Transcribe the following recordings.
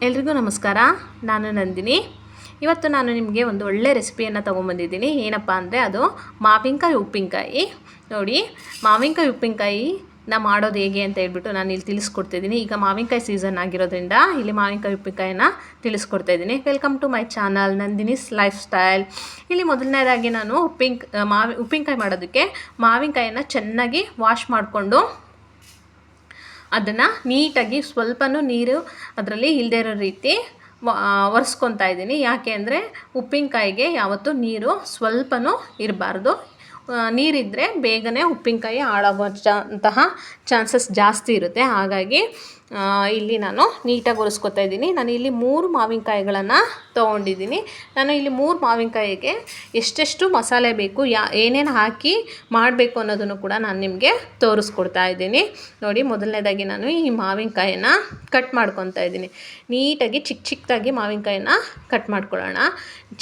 ಎಲ್ರಿಗೂ ನಮಸ್ಕಾರ. ನಾನು ನಂದಿನಿ. ಇವತ್ತು ನಾನು ನಿಮಗೆ ಒಂದು ಒಳ್ಳೆ ರೆಸಿಪಿಯನ್ನು ತೊಗೊಂಬಂದಿದ್ದೀನಿ. ಏನಪ್ಪ ಅಂದರೆ ಅದು ಮಾವಿನಕಾಯಿ ಉಪ್ಪಿನಕಾಯಿ. ನೋಡಿ, ಮಾವಿನಕಾಯಿ ಉಪ್ಪಿನಕಾಯಿನ ಮಾಡೋದು ಹೇಗೆ ಅಂತ ಹೇಳ್ಬಿಟ್ಟು ನಾನು ಇಲ್ಲಿ ತಿಳಿಸ್ಕೊಡ್ತಿದ್ದೀನಿ. ಈಗ ಮಾವಿನಕಾಯಿ ಸೀಸನ್ ಆಗಿರೋದ್ರಿಂದ ಇಲ್ಲಿ ಮಾವಿನಕಾಯಿ ಉಪ್ಪಿನಕಾಯಿನ ತಿಳಿಸ್ಕೊಡ್ತಾಯಿದ್ದೀನಿ. Welcome to my channel Nandini's lifestyle. ಇಲ್ಲಿ ಮೊದಲನೇದಾಗಿ ನಾನು ಉಪ್ಪಿನಕಾಯಿ ಮಾಡೋದಕ್ಕೆ ಮಾವಿನಕಾಯಿನ ಚೆನ್ನಾಗಿ ವಾಶ್ ಮಾಡಿಕೊಂಡು ಅದನ್ನು ನೀಟಾಗಿ ಸ್ವಲ್ಪನೂ ನೀರು ಅದರಲ್ಲಿ ಇಲ್ಲದೇ ಇರೋ ರೀತಿ ಒರೆಸ್ಕೊತಾ ಇದ್ದೀನಿ. ಯಾಕೆ ಅಂದರೆ ಉಪ್ಪಿನಕಾಯಿಗೆ ಯಾವತ್ತೂ ನೀರು ಸ್ವಲ್ಪನೂ ಇರಬಾರ್ದು. ನೀರಿದ್ದರೆ ಬೇಗನೆ ಉಪ್ಪಿನಕಾಯಿ ಹಾಳಾಗುವಂತಹ ಚಾನ್ಸಸ್ ಜಾಸ್ತಿ ಇರುತ್ತೆ. ಹಾಗಾಗಿ ಇಲ್ಲಿ ನಾನು ನೀಟಾಗಿ ಒರೆಸ್ಕೊತಾ ಇದ್ದೀನಿ. ನಾನು ಇಲ್ಲಿ 3 ಮಾವಿನಕಾಯಿಗಳನ್ನು ತೊಗೊಂಡಿದ್ದೀನಿ. ನಾನು ಇಲ್ಲಿ 3 ಮಾವಿನಕಾಯಿಗೆ ಎಷ್ಟೆಷ್ಟು ಮಸಾಲೆ ಬೇಕು, ಏನೇನು ಹಾಕಿ ಮಾಡಬೇಕು ಅನ್ನೋದನ್ನು ಕೂಡ ನಾನು ನಿಮಗೆ ತೋರಿಸ್ಕೊಡ್ತಾ ಇದ್ದೀನಿ. ನೋಡಿ, ಮೊದಲನೇದಾಗಿ ನಾನು ಈ ಮಾವಿನಕಾಯಿನ ಕಟ್ ಮಾಡ್ಕೊತಾ ಇದ್ದೀನಿ. ನೀಟಾಗಿ ಚಿಕ್ಕದಾಗಿ ಮಾವಿನಕಾಯಿನ ಕಟ್ ಮಾಡ್ಕೊಳ್ಳೋಣ.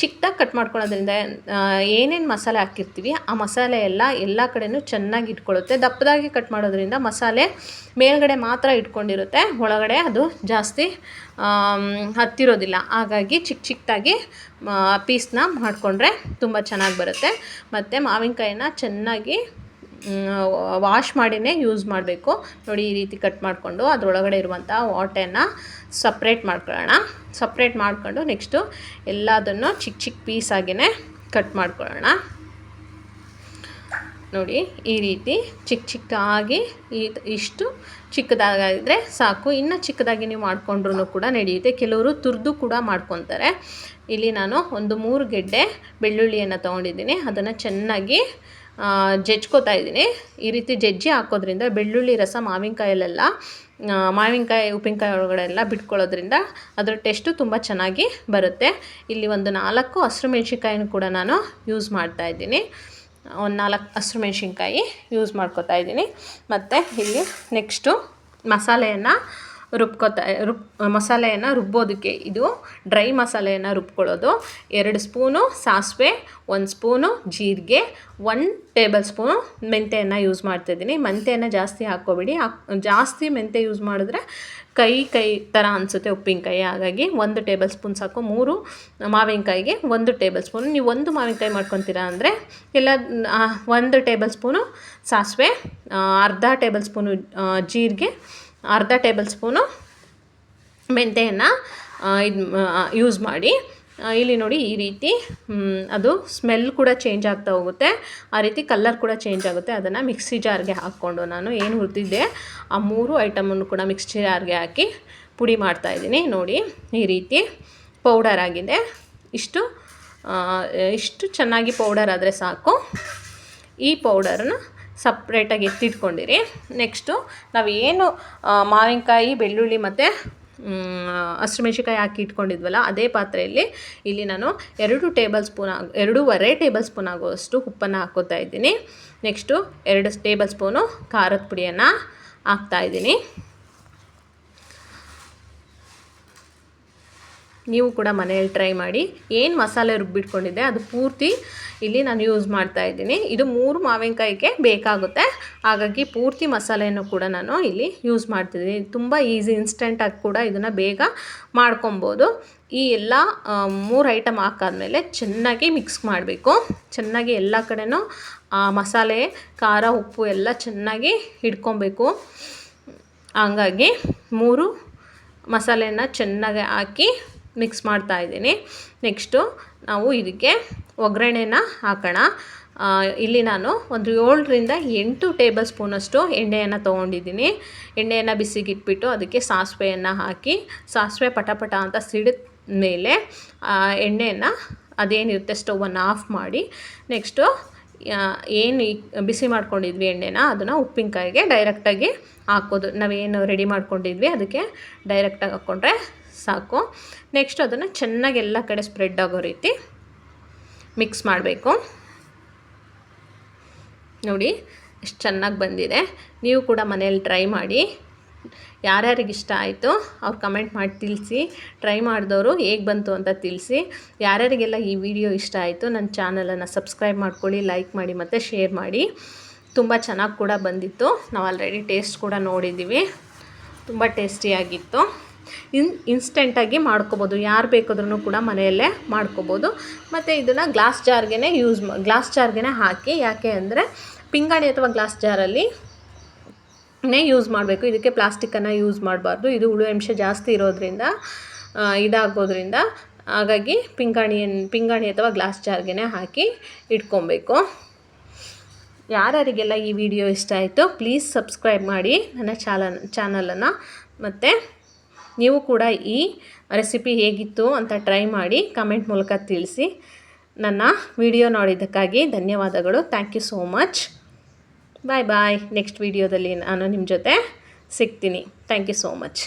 ಚಿಕ್ಕದಾಗಿ ಕಟ್ ಮಾಡ್ಕೊಳ್ಳೋದ್ರಿಂದ ಏನೇನು ಮಸಾಲೆ ಹಾಕಿರ್ತೀವಿ ಆ ಮಸಾಲೆ ಎಲ್ಲ ಕಡೆಯೂ ಚೆನ್ನಾಗಿ ಇಟ್ಕೊಳ್ಳುತ್ತೆ. ದಪ್ಪದಾಗಿ ಕಟ್ ಮಾಡೋದ್ರಿಂದ ಮಸಾಲೆ ಮೇಲ್ಗಡೆ ಮಾತ್ರ ಇಟ್ಕೊಂಡಿರುತ್ತೆ, ಒಳಗಡೆ ಅದು ಜಾಸ್ತಿ ಹತ್ತಿರೋದಿಲ್ಲ. ಹಾಗಾಗಿ ಚಿಕ್ಕದಾಗಿ ಪೀಸ್ನ ಮಾಡಿಕೊಂಡ್ರೆ ತುಂಬ ಚೆನ್ನಾಗಿ ಬರುತ್ತೆ. ಮತ್ತು ಮಾವಿನಕಾಯಿನ ಚೆನ್ನಾಗಿ ವಾಶ್ ಮಾಡಿನೇ ಯೂಸ್ ಮಾಡಬೇಕು. ನೋಡಿ, ಈ ರೀತಿ ಕಟ್ ಮಾಡಿಕೊಂಡು ಅದರೊಳಗಡೆ ಇರುವಂಥ ವಾಟೆಯನ್ನು ಸಪ್ರೇಟ್ ಮಾಡ್ಕೊಳ್ಳೋಣ. ಸಪ್ರೇಟ್ ಮಾಡಿಕೊಂಡು ನೆಕ್ಸ್ಟು ಎಲ್ಲದನ್ನು ಚಿಕ್ಕ ಪೀಸಾಗಿಯೇ ಕಟ್ ಮಾಡ್ಕೊಳ್ಳೋಣ. ನೋಡಿ, ಈ ರೀತಿ ಚಿಕ್ಕದಾಗಿ ಇಷ್ಟು ಚಿಕ್ಕದಾಗಿದ್ದರೆ ಸಾಕು. ಇನ್ನು ಚಿಕ್ಕದಾಗಿ ನೀವು ಮಾಡಿಕೊಂಡ್ರೂ ಕೂಡ ನಡೆಯುತ್ತೆ. ಕೆಲವರು ತುರಿದು ಕೂಡ ಮಾಡ್ಕೊತಾರೆ. ಇಲ್ಲಿ ನಾನು ಒಂದು 3 ಗೆಡ್ಡೆ ಬೆಳ್ಳುಳ್ಳಿಯನ್ನು ತೊಗೊಂಡಿದ್ದೀನಿ. ಅದನ್ನು ಚೆನ್ನಾಗಿ ಜಜ್ಕೋತಾ ಇದ್ದೀನಿ. ಈ ರೀತಿ ಜಜ್ಜಿ ಹಾಕೋದ್ರಿಂದ ಬೆಳ್ಳುಳ್ಳಿ ರಸ ಮಾವಿನಕಾಯಿ ಉಪ್ಪಿನಕಾಯಿ ಒಳಗಡೆ ಎಲ್ಲ ಬಿಟ್ಕೊಳ್ಳೋದ್ರಿಂದ ಅದರ ಟೇಸ್ಟು ತುಂಬ ಚೆನ್ನಾಗಿ ಬರುತ್ತೆ. ಇಲ್ಲಿ ಒಂದು 4 ಹಸಿರು ಮೆಣಸಿನ್ಕಾಯಿನೂ ಕೂಡ ನಾನು ಯೂಸ್ ಮಾಡ್ತಾಯಿದ್ದೀನಿ. ಒಂದು 4 ಹಸಿರು ಮೆಣಸಿನ್ಕಾಯಿ ಯೂಸ್ ಮಾಡ್ಕೊತಾ ಇದ್ದೀನಿ. ಮತ್ತು ಇಲ್ಲಿ ನೆಕ್ಸ್ಟು ಮಸಾಲೆಯನ್ನು ರುಬ್ಬೋದಕ್ಕೆ ಇದು ಡ್ರೈ ಮಸಾಲೆಯನ್ನು ರುಬ್ಕೊಳ್ಳೋದು. 2 ಸ್ಪೂನು ಸಾಸಿವೆ, 1 ಸ್ಪೂನು ಜೀರಿಗೆ, 1 ಟೇಬಲ್ ಸ್ಪೂನು ಮೆಂತ್ಯೆಯನ್ನು ಯೂಸ್ ಮಾಡ್ತಾಯಿದ್ದೀನಿ. ಮೆಂತ್ಯೆಯನ್ನು ಜಾಸ್ತಿ ಹಾಕ್ಕೋಬೇಡಿ. ಜಾಸ್ತಿ ಮೆಂತ್ಯ ಯೂಸ್ ಮಾಡಿದ್ರೆ ಕೈ ಥರ ಅನಿಸುತ್ತೆ ಉಪ್ಪಿನಕಾಯಿ. ಹಾಗಾಗಿ 1 ಟೇಬಲ್ ಸ್ಪೂನ್ ಸಾಕು. 3 ಮಾವಿನಕಾಯಿಗೆ 1 ಟೇಬಲ್ ಸ್ಪೂನು. ನೀವು 1 ಮಾವಿನಕಾಯಿ ಮಾಡ್ಕೊತೀರಾ ಅಂದರೆ 1 ಟೇಬಲ್ ಸ್ಪೂನು ಸಾಸಿವೆ, ಅರ್ಧ ಟೇಬಲ್ ಸ್ಪೂನು ಜೀರಿಗೆ, ಅರ್ಧ ಟೇಬಲ್ ಸ್ಪೂನು ಮೆಂತ್ಯೆಯನ್ನು ಯೂಸ್ ಮಾಡಿ. ಇಲ್ಲಿ ನೋಡಿ, ಈ ರೀತಿ ಅದು ಸ್ಮೆಲ್ ಕೂಡ ಚೇಂಜ್ ಆಗ್ತಾ ಹೋಗುತ್ತೆ. ಆ ರೀತಿ ಕಲರ್ ಕೂಡ ಚೇಂಜ್ ಆಗುತ್ತೆ. ಅದನ್ನು ಮಿಕ್ಸಿ ಜಾರ್ಗೆ ಹಾಕ್ಕೊಂಡು ನಾನು ಏನು ಹುರಿದಿದ್ದೆ ಆ 3 ಐಟಮನ್ನು ಕೂಡ ಮಿಕ್ಸಿ ಜಾರ್ಗೆ ಹಾಕಿ ಪುಡಿ ಮಾಡ್ತಾಯಿದ್ದೀನಿ. ನೋಡಿ, ಈ ರೀತಿ ಪೌಡರ್ ಆಗಿದೆ. ಇಷ್ಟು ಚೆನ್ನಾಗಿ ಪೌಡರ್ ಆದರೆ ಸಾಕು. ಈ ಪೌಡರನ್ನ ಸಪ್ರೇಟಾಗಿ ಎತ್ತಿಟ್ಕೊಂಡಿರಿ. ನೆಕ್ಸ್ಟು ನಾವು ಏನು ಮಾವಿನಕಾಯಿ, ಬೆಳ್ಳುಳ್ಳಿ ಮತ್ತು ಹಸಿರು ಮೆಣಸಿನ್ಕಾಯಿ ಹಾಕಿ ಇಟ್ಕೊಂಡಿದ್ವಲ್ಲ ಅದೇ ಪಾತ್ರೆಯಲ್ಲಿ ಇಲ್ಲಿ ನಾನು 2 ಟೇಬಲ್ ಸ್ಪೂನ್ 2.5 ಟೇಬಲ್ ಸ್ಪೂನ್ ಆಗುವಷ್ಟು ಉಪ್ಪನ್ನು ಹಾಕ್ಕೋತಾ ಇದ್ದೀನಿ. ನೆಕ್ಸ್ಟು 2 ಟೇಬಲ್ ಸ್ಪೂನು ಖಾರದ ಪುಡಿಯನ್ನು ಹಾಕ್ತಾಯಿದ್ದೀನಿ. ನೀವು ಕೂಡ ಮನೆಯಲ್ಲಿ ಟ್ರೈ ಮಾಡಿ. ಏನು ಮಸಾಲೆ ರುಬ್ಬಿಟ್ಕೊಂಡಿದ್ದೆ ಅದು ಪೂರ್ತಿ ಇಲ್ಲಿ ನಾನು ಯೂಸ್ ಮಾಡ್ತಾಯಿದ್ದೀನಿ. ಇದು 3 ಮಾವಿನಕಾಯಿಗೆ ಬೇಕಾಗುತ್ತೆ. ಹಾಗಾಗಿ ಪೂರ್ತಿ ಮಸಾಲೆಯನ್ನು ಕೂಡ ನಾನು ಇಲ್ಲಿ ಯೂಸ್ ಮಾಡ್ತಿದ್ದೀನಿ. ತುಂಬ ಈಸಿ, ಇನ್ಸ್ಟೆಂಟಾಗಿ ಕೂಡ ಇದನ್ನು ಬೇಗ ಮಾಡ್ಕೊಬೋದು. ಈ ಎಲ್ಲ 3 ಐಟಮ್ ಹಾಕಾದ್ಮೇಲೆ ಚೆನ್ನಾಗಿ ಮಿಕ್ಸ್ ಮಾಡಬೇಕು. ಚೆನ್ನಾಗಿ ಎಲ್ಲ ಕಡೆನೂ ಮಸಾಲೆ, ಖಾರ, ಉಪ್ಪು ಎಲ್ಲ ಚೆನ್ನಾಗಿ ಹಿಡ್ಕೊಬೇಕು. ಹಂಗಾಗಿ 3 ಮಸಾಲೆಯನ್ನು ಚೆನ್ನಾಗಿ ಹಾಕಿ ಮಿಕ್ಸ್ ಮಾಡ್ತಾಯಿದ್ದೀನಿ. ನೆಕ್ಸ್ಟು ನಾವು ಇದಕ್ಕೆ ಒಗ್ಗರಣೆನ ಹಾಕೋಣ. ಇಲ್ಲಿ ನಾನು ಒಂದು 7ರಿಂದ 8 ಟೇಬಲ್ ಸ್ಪೂನಷ್ಟು ಎಣ್ಣೆಯನ್ನು ತೊಗೊಂಡಿದ್ದೀನಿ. ಎಣ್ಣೆಯನ್ನು ಬಿಸಿಗಿಟ್ಬಿಟ್ಟು ಅದಕ್ಕೆ ಸಾಸಿವೆಯನ್ನು ಹಾಕಿ, ಸಾಸಿವೆ ಪಟ ಅಂತ ಸಿಡಿದ ಮೇಲೆ ಎಣ್ಣೆಯನ್ನು ಅದೇನಿರುತ್ತೆ ಸ್ಟವನ್ನು ಆಫ್ ಮಾಡಿ, ನೆಕ್ಸ್ಟು ಏನು ಬಿಸಿ ಮಾಡ್ಕೊಂಡಿದ್ವಿ ಎಣ್ಣೆನ ಅದನ್ನು ಉಪ್ಪಿನಕಾಯಿಗೆ ಡೈರೆಕ್ಟಾಗಿ ಹಾಕೋದು. ನಾವೇನು ರೆಡಿ ಮಾಡ್ಕೊಂಡಿದ್ವಿ ಅದಕ್ಕೆ ಡೈರೆಕ್ಟಾಗಿ ಹಾಕ್ಕೊಂಡ್ರೆ ಸಾಕು. ನೆಕ್ಸ್ಟ್ ಅದನ್ನು ಚೆನ್ನಾಗಿ ಎಲ್ಲ ಕಡೆ ಸ್ಪ್ರೆಡ್ ಆಗೋ ರೀತಿ ಮಿಕ್ಸ್ ಮಾಡಬೇಕು. ನೋಡಿ, ಎಷ್ಟು ಚೆನ್ನಾಗಿ ಬಂದಿದೆ. ನೀವು ಕೂಡ ಮನೇಲಿ ಟ್ರೈ ಮಾಡಿ. ಯಾರ್ಯಾರಿಗೆ ಇಷ್ಟ ಆಯಿತು ಅವ್ರು ಕಮೆಂಟ್ ಮಾಡಿ ತಿಳಿಸಿ. ಟ್ರೈ ಮಾಡಿದವರು ಹೇಗೆ ಬಂತು ಅಂತ ತಿಳಿಸಿ. ಯಾರ್ಯಾರಿಗೆಲ್ಲ ಈ ವಿಡಿಯೋ ಇಷ್ಟ ಆಯಿತು ನನ್ನ ಚಾನಲನ್ನು ಸಬ್ಸ್ಕ್ರೈಬ್ ಮಾಡ್ಕೊಳ್ಳಿ, ಲೈಕ್ ಮಾಡಿ ಮತ್ತು ಶೇರ್ ಮಾಡಿ. ತುಂಬ ಚೆನ್ನಾಗಿ ಕೂಡ ಬಂದಿತ್ತು. ನಾವು ಆಲ್ರೆಡಿ ಟೇಸ್ಟ್ ಕೂಡ ನೋಡಿದ್ದೀವಿ. ತುಂಬ ಟೇಸ್ಟಿಯಾಗಿತ್ತು. ಇನ್ಸ್ಟೆಂಟಾಗಿ ಮಾಡ್ಕೋಬೋದು, ಯಾರು ಬೇಕಾದ್ರೂ ಕೂಡ ಮನೆಯಲ್ಲೇ ಮಾಡ್ಕೋಬೋದು. ಮತ್ತು ಇದನ್ನು ಗ್ಲಾಸ್ ಜಾರ್ಗೆ ಹಾಕಿ, ಯಾಕೆ ಅಂದರೆ ಪಿಂಗಾಣಿ ಅಥವಾ ಗ್ಲಾಸ್ ಜಾರಲ್ಲಿ ಯೂಸ್ ಮಾಡಬೇಕು. ಇದಕ್ಕೆ ಪ್ಲಾಸ್ಟಿಕ್ಕನ್ನು ಯೂಸ್ ಮಾಡಬಾರ್ದು. ಇದು ಹುಳು ಅಂಶ ಜಾಸ್ತಿ ಇರೋದ್ರಿಂದ ಇದಾಗೋದ್ರಿಂದ ಹಾಗಾಗಿ ಪಿಂಗಾಣಿ ಅಥವಾ ಗ್ಲಾಸ್ ಜಾರ್ಗೆ ಹಾಕಿ ಇಟ್ಕೊಬೇಕು. ಯಾರ್ಯಾರಿಗೆಲ್ಲ ಈ ವಿಡಿಯೋ ಇಷ್ಟ ಆಯಿತು ಪ್ಲೀಸ್ ಸಬ್ಸ್ಕ್ರೈಬ್ ಮಾಡಿ ನನ್ನ ಚಾನಲನ್ನು. ಮತ್ತು ನೀವು ಕೂಡ ಈ ರೆಸಿಪಿ ಹೇಗಿತ್ತು ಅಂತ ಟ್ರೈ ಮಾಡಿ ಕಮೆಂಟ್ ಮೂಲಕ ತಿಳಿಸಿ. ನನ್ನ ವಿಡಿಯೋ ನೋಡಿದ್ದಕ್ಕಾಗಿ ಧನ್ಯವಾದಗಳು. Thank you so much. Bye. Next ವಿಡಿಯೋದಲ್ಲಿ ನಾನು ನಿಮ್ಮ ಜೊತೆ ಸಿಗ್ತೀನಿ. Thank you so much.